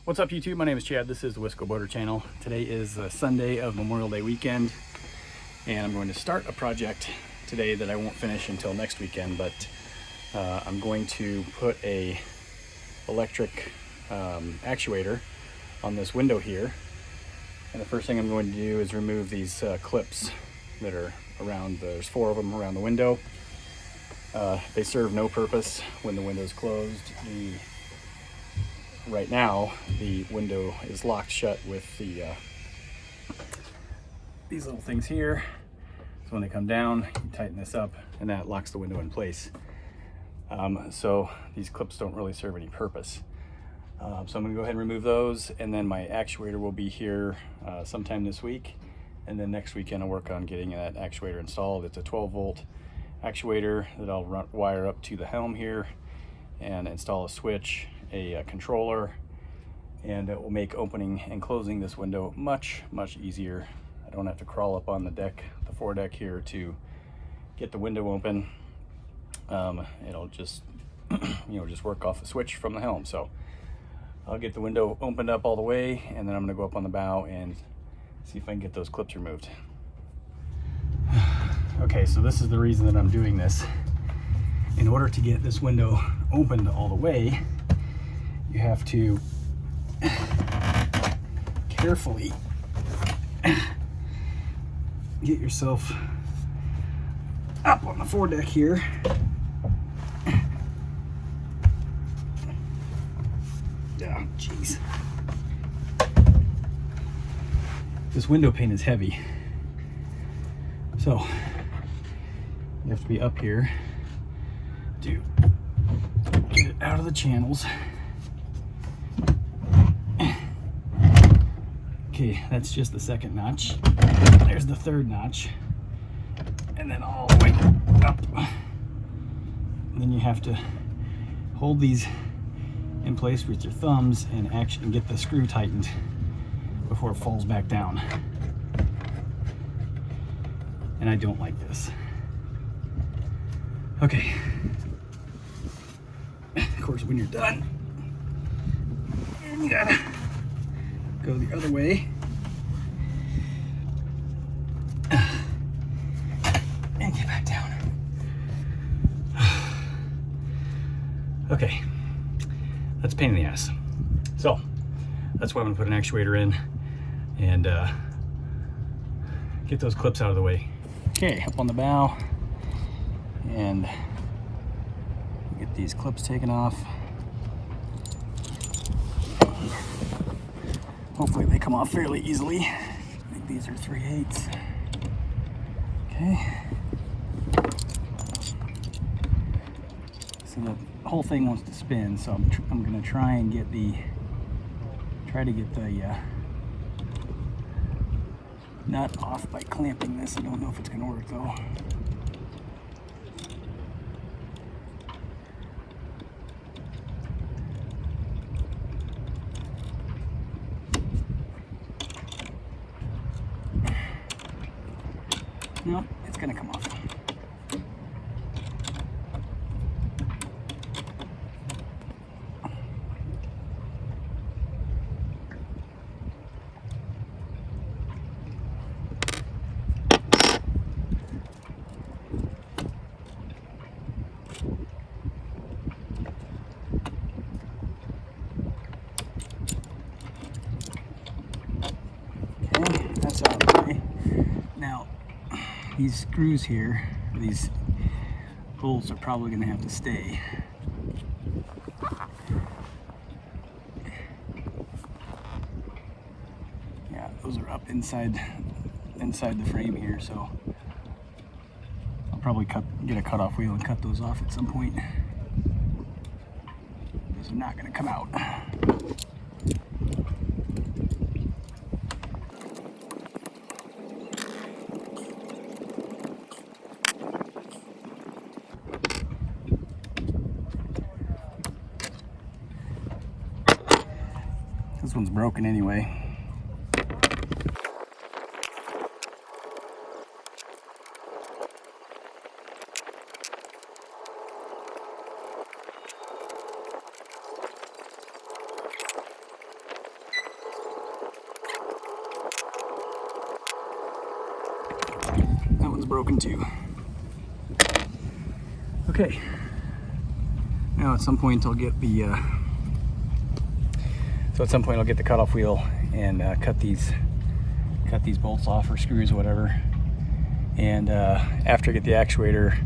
What's up YouTube? My name is Chad. This is the Wisco Boater channel. Today is Sunday of Memorial Day weekend, and I'm going to start a project today that I won't finish until next weekend, but I'm going to put a electric actuator on this window here. And the first thing I'm going to do is remove these clips that are around, there's 4 of them around the window. They serve no purpose when the window's closed. Right now, the window is locked shut with the these little things here. So when they come down, you tighten this up, and that locks the window in place. So these clips don't really serve any purpose. So I'm going to go ahead and remove those, and then my actuator will be here sometime this week. And then next weekend I'll work on getting that actuator installed. It's a 12-volt actuator that I'll wire up to the helm here and install a switch, a controller, and it will make opening and closing this window much easier. I don't have to crawl up on the deck, the foredeck here, to get the window open. It'll just just work off the switch from the helm. So I'll get the window opened up all the way, and then I'm going to go up on the bow and see if I can get those clips removed. Okay, so this is the reason that I'm doing this. In order to get this window opened all the way, you have to carefully get yourself up on the foredeck here. Oh, jeez. This window pane is heavy, so you have to be up here to get it out of the channels. Okay, that's just the second notch. There's the third notch, and then all the way up. And then you have to hold these in place with your thumbs and actually get the screw tightened before it falls back down. And I don't like this. Okay. Of course, when you're done, you gotta go the other way and get back down. Okay, that's a pain in the ass. So that's why I'm gonna put an actuator in and get those clips out of the way. Okay, up on the bow, and get these clips taken off. Hopefully they come off fairly easily. I think these are 3/8. Okay. So the whole thing wants to spin, so I'm gonna try to get the nut off by clamping this. I don't know if it's gonna work though. Nope, it's gonna come off. Okay, that's out of the way. Now, these screws here, these bolts are probably going to have to stay. Yeah, those are up inside the frame here, so I'll probably get a cutoff wheel and cut those off at some point. Those are not going to come out. This one's broken anyway. broken too. Okay. Now at some point I'll get the cutoff wheel and cut these bolts off, or screws or whatever. And after I get the actuator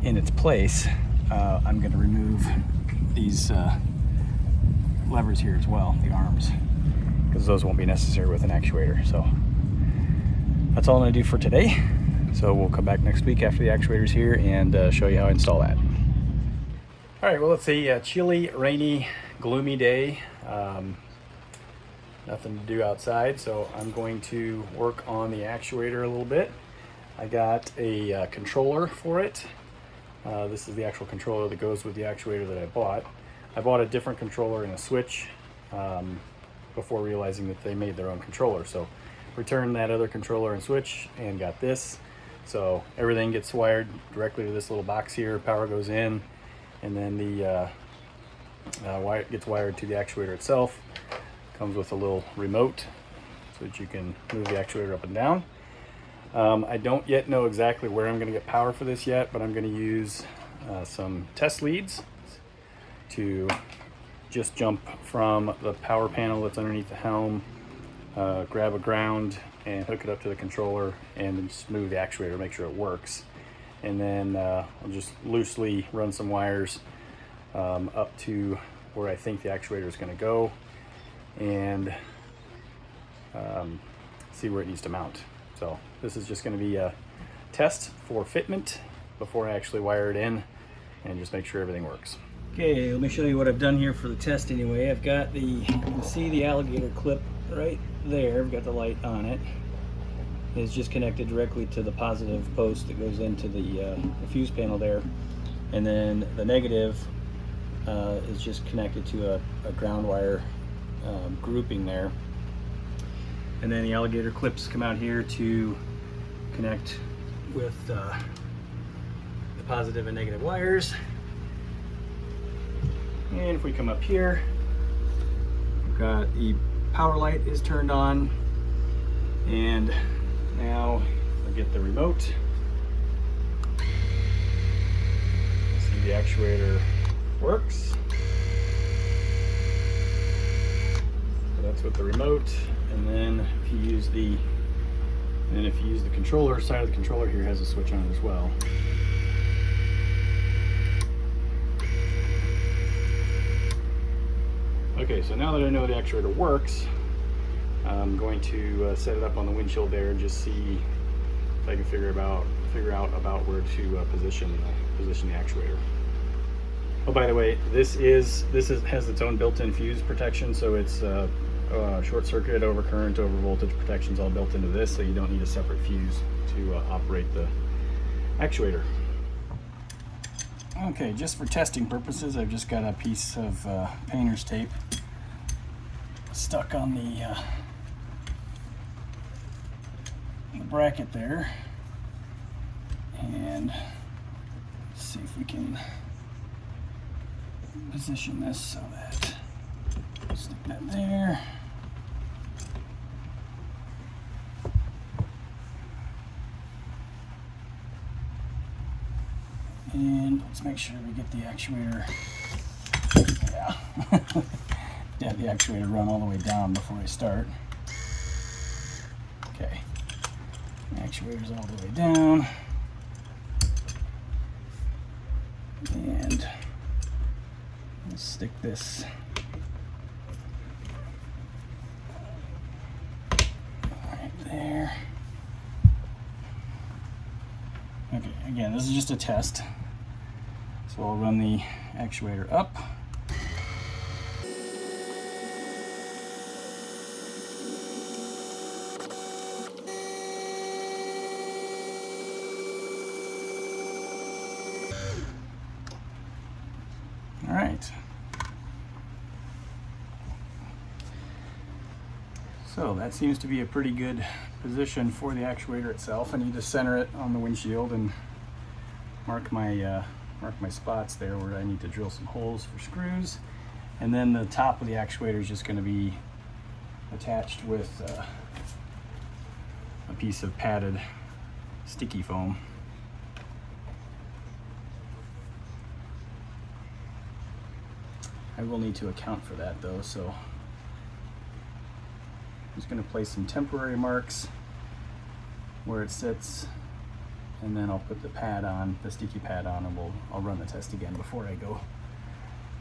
in its place, I'm going to remove these levers here as well, the arms, because those won't be necessary with an actuator. So that's all I'm going to do for today. So we'll come back next week after the actuator's here and show you how I install that. All right, well, it's a chilly, rainy, gloomy day. Nothing to do outside, so I'm going to work on the actuator a little bit. I got a controller for it. This is the actual controller that goes with the actuator that I bought. I bought a different controller and a switch before realizing that they made their own controller. So returned that other controller and switch and got this. So everything gets wired directly to this little box here. Power goes in, and then the wire gets wired to the actuator itself. Comes with a little remote so that you can move the actuator up and down. I don't yet know exactly where I'm going to get power for this yet, but I'm going to use some test leads to just jump from the power panel that's underneath the helm, grab a ground and hook it up to the controller, and then just move the actuator, make sure it works. And then I'll just loosely run some wires up to where I think the actuator is going to go, and see where it needs to mount. So this is just going to be a test for fitment before I actually wire it in, and just make sure everything works. Okay, let me show you what I've done here for the test anyway. I've got you can see the alligator clip right there. I've got the light on it. It's just connected directly to the positive post that goes into the fuse panel there. And then the negative is just connected to a ground wire grouping there. And then the alligator clips come out here to connect with the positive and negative wires. And if we come up here, we've got the power light is turned on, and now I get the remote. See, the actuator works. So that's with the remote. And then if you use the controller, side of the controller here has a switch on it as well. Okay, so now that I know the actuator works, I'm going to set it up on the windshield there and just see if I can figure out about where to position the actuator. Oh, by the way, this has its own built-in fuse protection, so it's short circuit, over current, over voltage protections all built into this, so you don't need a separate fuse to operate the actuator. Okay, just for testing purposes, I've just got a piece of painter's tape stuck on the bracket there, and let's see if we can position this so that stick that there. And let's make sure we get the actuator, yeah, the actuator run all the way down before I start. Okay, the actuator's all the way down. And let's stick this right there. Okay, again, this is just a test. So I'll run the actuator up. All right. So that seems to be a pretty good position for the actuator itself. I need to center it on the windshield and mark my spots there where I need to drill some holes for screws. And then the top of the actuator is just going to be attached with a piece of padded sticky foam. I will need to account for that though, so I'm just going to place some temporary marks where it sits, and then I'll put the pad on, the sticky pad on, and I'll run the test again before I go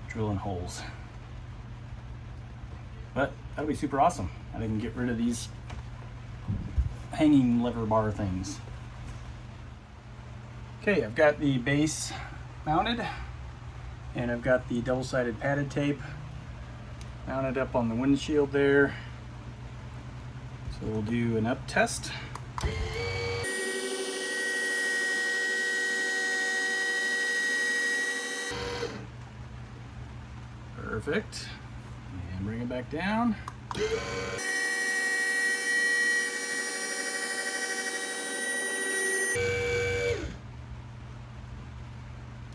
drilling holes. But that'll be super awesome. I can get rid of these hanging lever bar things. Okay, I've got the base mounted, and I've got the double-sided padded tape mounted up on the windshield there. So we'll do an up test. Perfect. And bring it back down.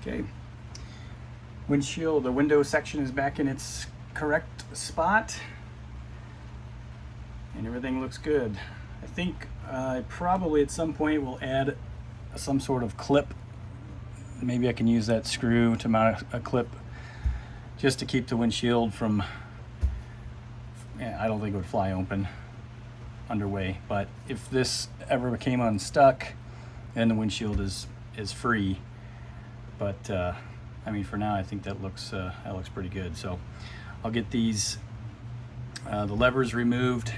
Okay. Windshield, the window section is back in its correct spot, and everything looks good. I think I probably at some point will add some sort of clip. Maybe I can use that screw to mount a clip just to keep the windshield from, I don't think it would fly open underway, but if this ever became unstuck, then the windshield is free. But I mean, for now, I think that looks pretty good. So I'll get these the levers removed,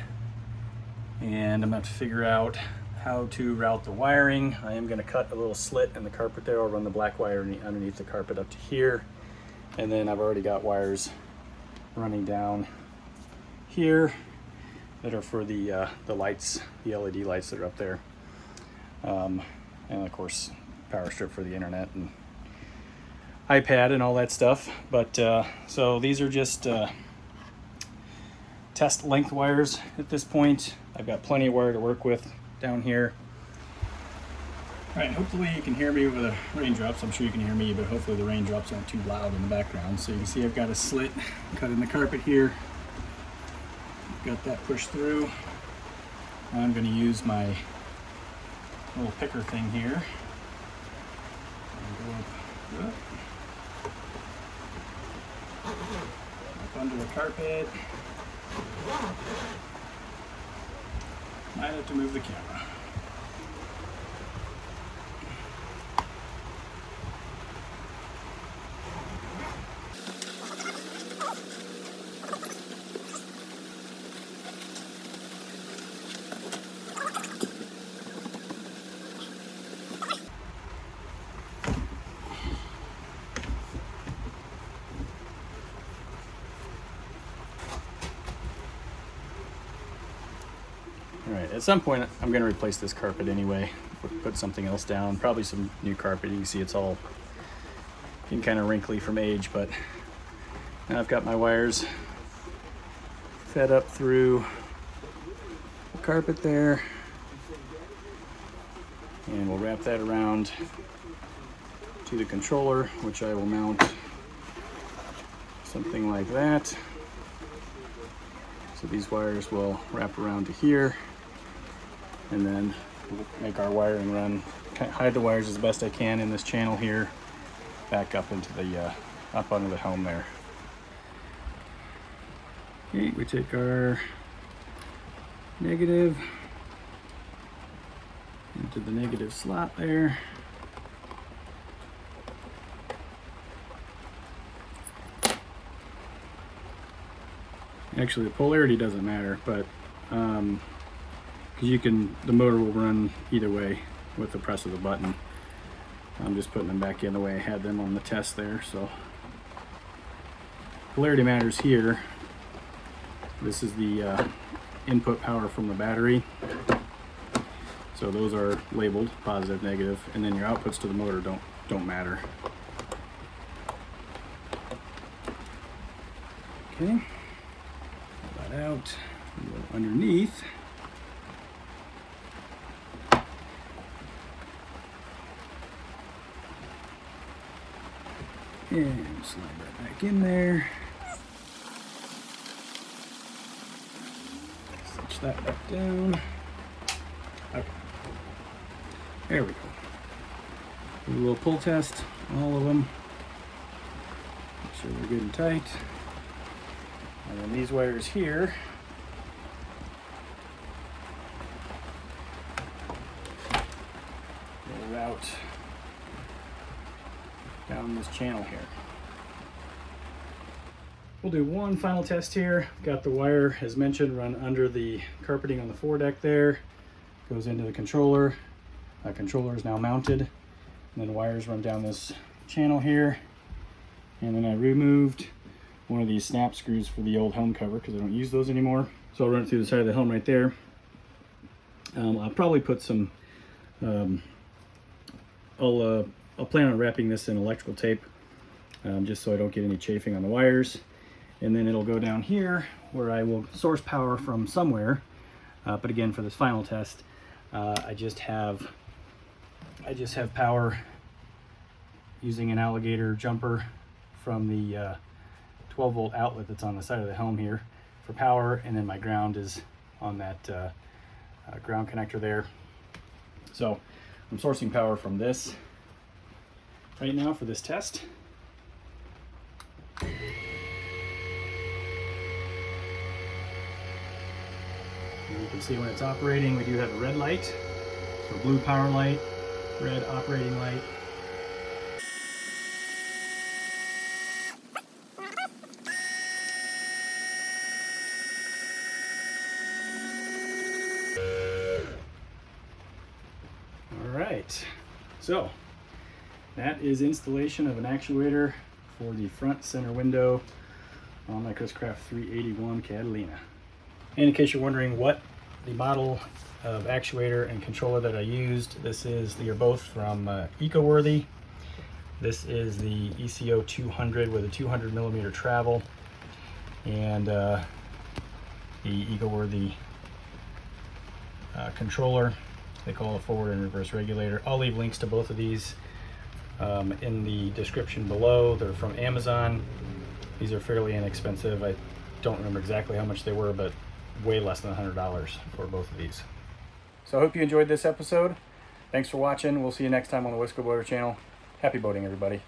and I'm going to have to figure out how to route the wiring. I am going to cut a little slit in the carpet there. I'll run the black wire underneath the carpet up to here, and then I've already got wires running down here that are for the lights, the LED lights that are up there, and of course power strip for the internet and iPad and all that stuff. But so these are just test length wires at this point. I've got plenty of wire to work with down here. All right, hopefully you can hear me with the raindrops. I'm sure you can hear me, but hopefully the raindrops aren't too loud in the background. So you can see I've got a slit cut in the carpet here. Got that pushed through. I'm going to use my little picker thing here. Go up under the carpet. Might have to move the camera. All right, at some point I'm going to replace this carpet anyway, put something else down, probably some new carpet. You can see it's all getting kind of wrinkly from age, but now I've got my wires fed up through the carpet there, and we'll wrap that around to the controller, which I will mount something like that. So these wires will wrap around to here, and then we'll make our wiring run, hide the wires as best I can in this channel here, back up into the up under the helm there. Okay, we take our negative into the negative slot there. Actually, the polarity doesn't matter, but because the motor will run either way with the press of the button. I'm just putting them back in the way I had them on the test there. So polarity matters here. This is the input power from the battery. So those are labeled positive, negative, and then your outputs to the motor don't matter. Okay. Out underneath, and slide that back in there, cinch that back down. Okay. There we go. Do a little pull test, all of them. Make sure they're good and tight. And then these wires here, will route down this channel here. We'll do one final test here. Got the wire, as mentioned, run under the carpeting on the foredeck there. Goes into the controller. Controller is now mounted. And then wires run down this channel here. And then I removed one of these snap screws for the old helm cover because I don't use those anymore. So I'll run it through the side of the helm right there. I'll probably put some, I'll plan on wrapping this in electrical tape just so I don't get any chafing on the wires. And then it'll go down here where I will source power from somewhere. But again, for this final test, I just have power using an alligator jumper from the 12 volt outlet that's on the side of the helm here for power, and then my ground is on that ground connector there. So I'm sourcing power from this right now for this test. And you can see when it's operating, we do have a red light, so blue power light, red operating light. Alright, so that is installation of an actuator for the front center window on my Chris Craft 381 Catalina. And in case you're wondering what the model of actuator and controller that I used, they are both from EcoWorthy. This is the ECO 200 with a 200 millimeter travel, and the EcoWorthy controller. They call it a forward and reverse regulator. I'll leave links to both of these in the description below. They're from Amazon. These are fairly inexpensive. I don't remember exactly how much they were, but way less than $100 for both of these. So I hope you enjoyed this episode. Thanks for watching. We'll see you next time on the Wisco Boater channel. Happy boating, everybody.